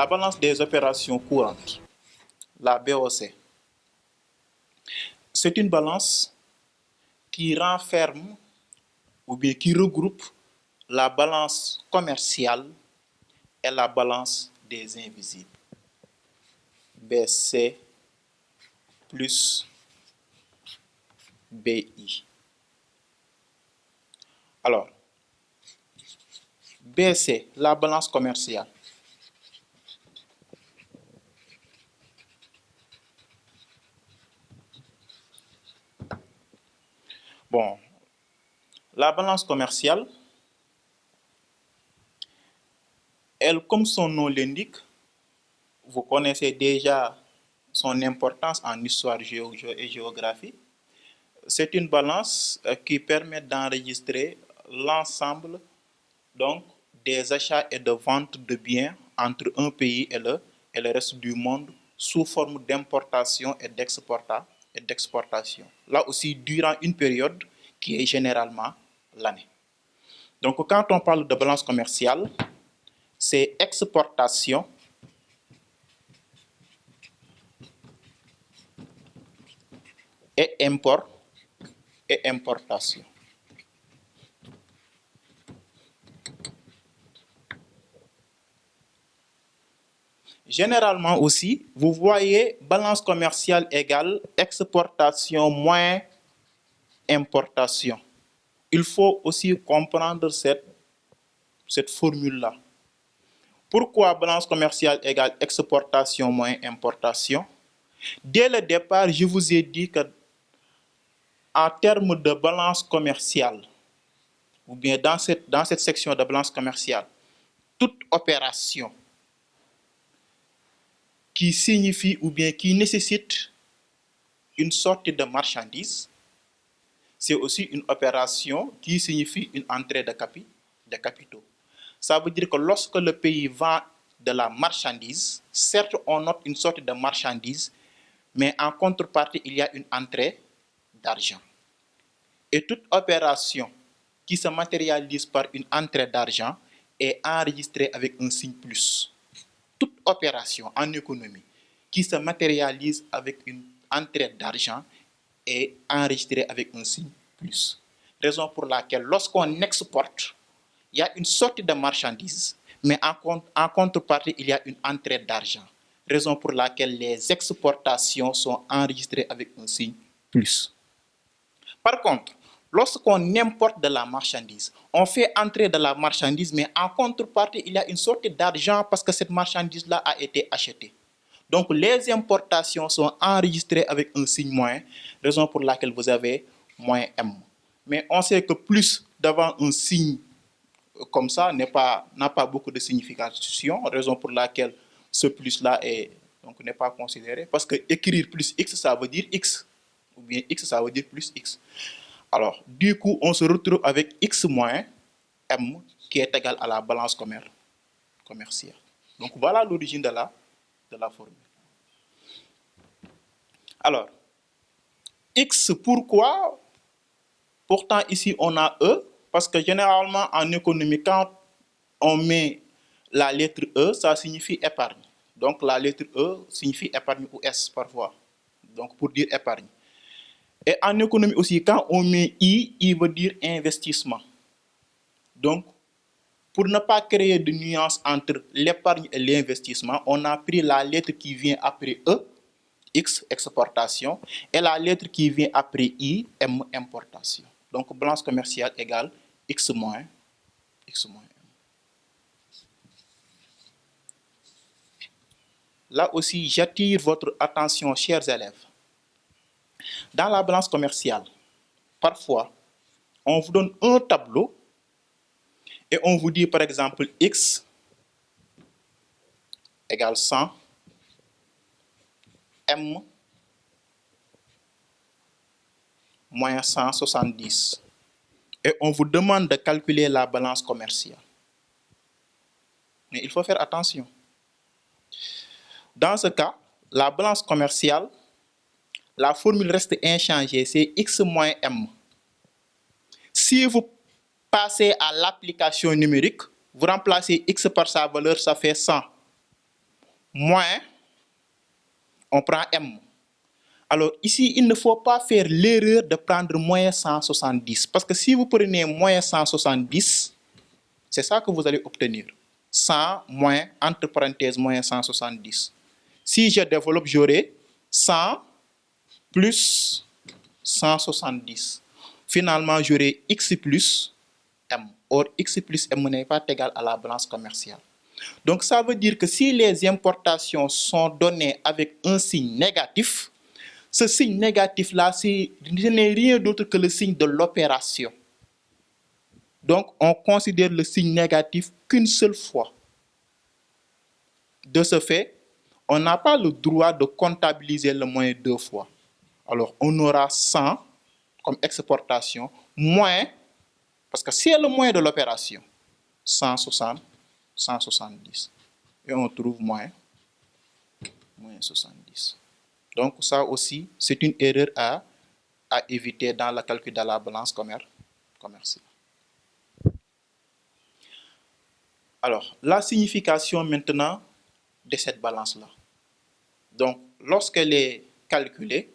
La balance des opérations courantes, la BOC, c'est une balance qui renferme ou bien qui regroupe la balance commerciale et la balance des invisibles. BC plus BI. Alors, BC, la balance commerciale. Bon, la balance commerciale, elle, comme son nom l'indique, vous connaissez déjà son importance en histoire et géographie. C'est une balance qui permet d'enregistrer l'ensemble donc des achats et de ventes de biens entre un pays et le reste du monde sous forme d'importation et d'exportation. Là aussi, durant une période qui est généralement l'année. Donc, quand on parle de balance commerciale, c'est exportation et importation. Généralement aussi, vous voyez balance commerciale égale exportation moins importation. Il faut aussi comprendre cette formule-là. Pourquoi balance commerciale égale exportation moins importation? Dès le départ, je vous ai dit que en termes de balance commerciale, ou bien dans cette section de balance commerciale, toute opération qui signifie ou bien qui nécessite une sortie de marchandises, c'est aussi une opération qui signifie une entrée de capitaux. Ça veut dire que lorsque le pays vend de la marchandise, certes on note une sortie de marchandise, mais en contrepartie il y a une entrée d'argent. Et toute opération qui se matérialise par une entrée d'argent est enregistrée avec un signe plus. Toute opération en économie qui se matérialise avec une entrée d'argent est enregistrée avec un signe plus. Raison pour laquelle lorsqu'on exporte, il y a une sortie de marchandises, mais en contrepartie, il y a une entrée d'argent. Raison pour laquelle les exportations sont enregistrées avec un signe plus. Par contre, lorsqu'on importe de la marchandise, on fait entrer de la marchandise, mais en contrepartie, il y a une sortie d'argent parce que cette marchandise-là a été achetée. Donc, les importations sont enregistrées avec un signe moins, raison pour laquelle vous avez moins M. Mais on sait que plus devant un signe comme ça n'a pas beaucoup de signification, raison pour laquelle ce plus-là n'est pas considéré. Parce que écrire plus X, ça veut dire X, ou bien X, ça veut dire plus X. Alors, du coup, on se retrouve avec X moins M qui est égal à la balance commerciale. Donc, voilà l'origine de la formule. Alors, X, pourquoi? Pourtant, ici, on a E, parce que généralement, en économie, quand on met la lettre E, ça signifie épargne. Donc, la lettre E signifie épargne ou S parfois. Donc, pour dire épargne. Et en économie aussi, quand on met I veut dire investissement. Donc, pour ne pas créer de nuance entre l'épargne et l'investissement, on a pris la lettre qui vient après E, X, exportation, et la lettre qui vient après I, M, importation. Donc, balance commerciale égale X moins M. Là aussi, j'attire votre attention, chers élèves. Dans la balance commerciale, parfois, on vous donne un tableau et on vous dit, par exemple, X égale 100, M moins 170. Et on vous demande de calculer la balance commerciale. Mais il faut faire attention. Dans ce cas, la balance commerciale, la formule reste inchangée, c'est X moins M. Si vous passez à l'application numérique, vous remplacez X par sa valeur, ça fait 100. moins, on prend M. Alors ici, il ne faut pas faire l'erreur de prendre moins 170. Parce que si vous prenez moins 170, c'est ça que vous allez obtenir. 100 moins, entre parenthèses, moins 170. Si je développe, j'aurai 100 plus 170. Finalement, j'aurai X plus M. Or, X plus M n'est pas égal à la balance commerciale. Donc, ça veut dire que si les importations sont données avec un signe négatif, ce signe négatif-là, ce n'est rien d'autre que le signe de l'opération. Donc, on considère le signe négatif qu'une seule fois. De ce fait, on n'a pas le droit de comptabiliser le moins 2 fois. Alors, on aura 100 comme exportation, moins, parce que c'est le moins de l'opération, 160, 170. Et on trouve moins 70. Donc, ça aussi, c'est une erreur à éviter dans le calcul de la balance commerciale. Alors, la signification maintenant de cette balance-là. Donc, lorsqu'elle est calculée,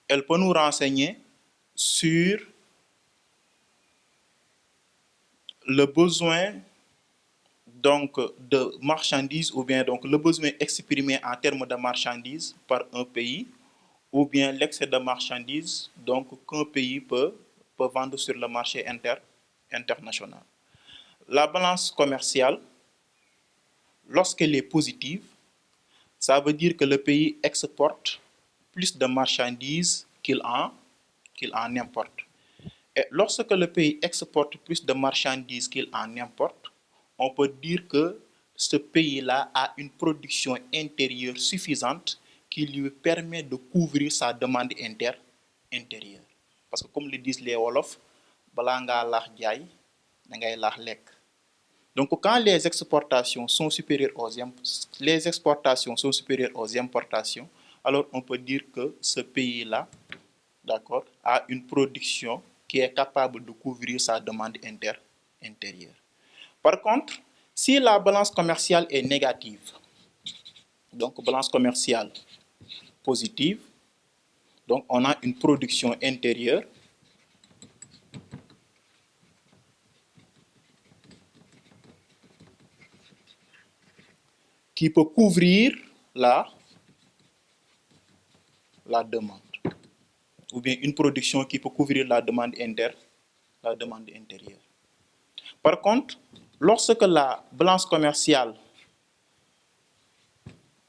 elle peut nous renseigner sur le besoin donc, de marchandises ou bien donc, le besoin exprimé en termes de marchandises par un pays ou bien l'excès de marchandises qu'un pays peut vendre sur le marché international. La balance commerciale, lorsqu'elle est positive, ça veut dire que le pays exporte plus de marchandises qu'il en importe. Et lorsque le pays exporte plus de marchandises qu'il en importe, on peut dire que ce pays-là a une production intérieure suffisante qui lui permet de couvrir sa demande intérieure. Parce que comme le disent les Wolofs, donc quand les exportations sont supérieures aux importations, alors on peut dire que ce pays-là, d'accord, a une production qui est capable de couvrir sa demande intérieure. Par contre, si la balance commerciale est négative, donc balance commerciale positive, donc on a une production intérieure qui peut couvrir la demande, ou bien une production qui peut couvrir la demande intérieure. Par contre, lorsque la balance commerciale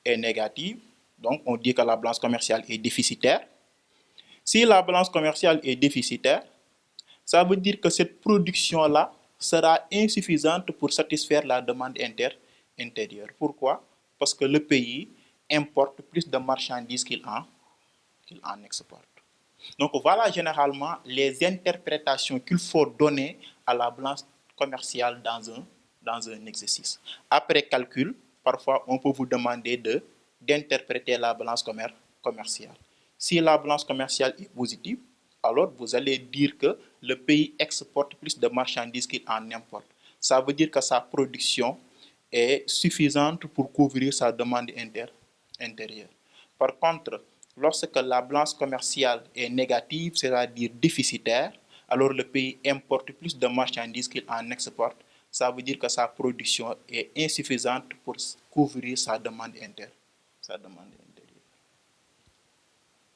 est négative, donc on dit que la balance commerciale est déficitaire. Si la balance commerciale est déficitaire, ça veut dire que cette production-là sera insuffisante pour satisfaire la demande intérieure. Pourquoi? Parce que le pays importe plus de marchandises qu'il en exporte. Donc voilà généralement les interprétations qu'il faut donner à la balance commerciale dans un exercice. Après calcul, parfois on peut vous demander d'interpréter la balance commerciale. Si la balance commerciale est positive, alors vous allez dire que le pays exporte plus de marchandises qu'il en importe. Ça veut dire que sa production est suffisante pour couvrir sa demande intérieure. Par contre, lorsque la balance commerciale est négative, c'est-à-dire déficitaire, alors le pays importe plus de marchandises qu'il en exporte. Ça veut dire que sa production est insuffisante pour couvrir sa demande intérieure.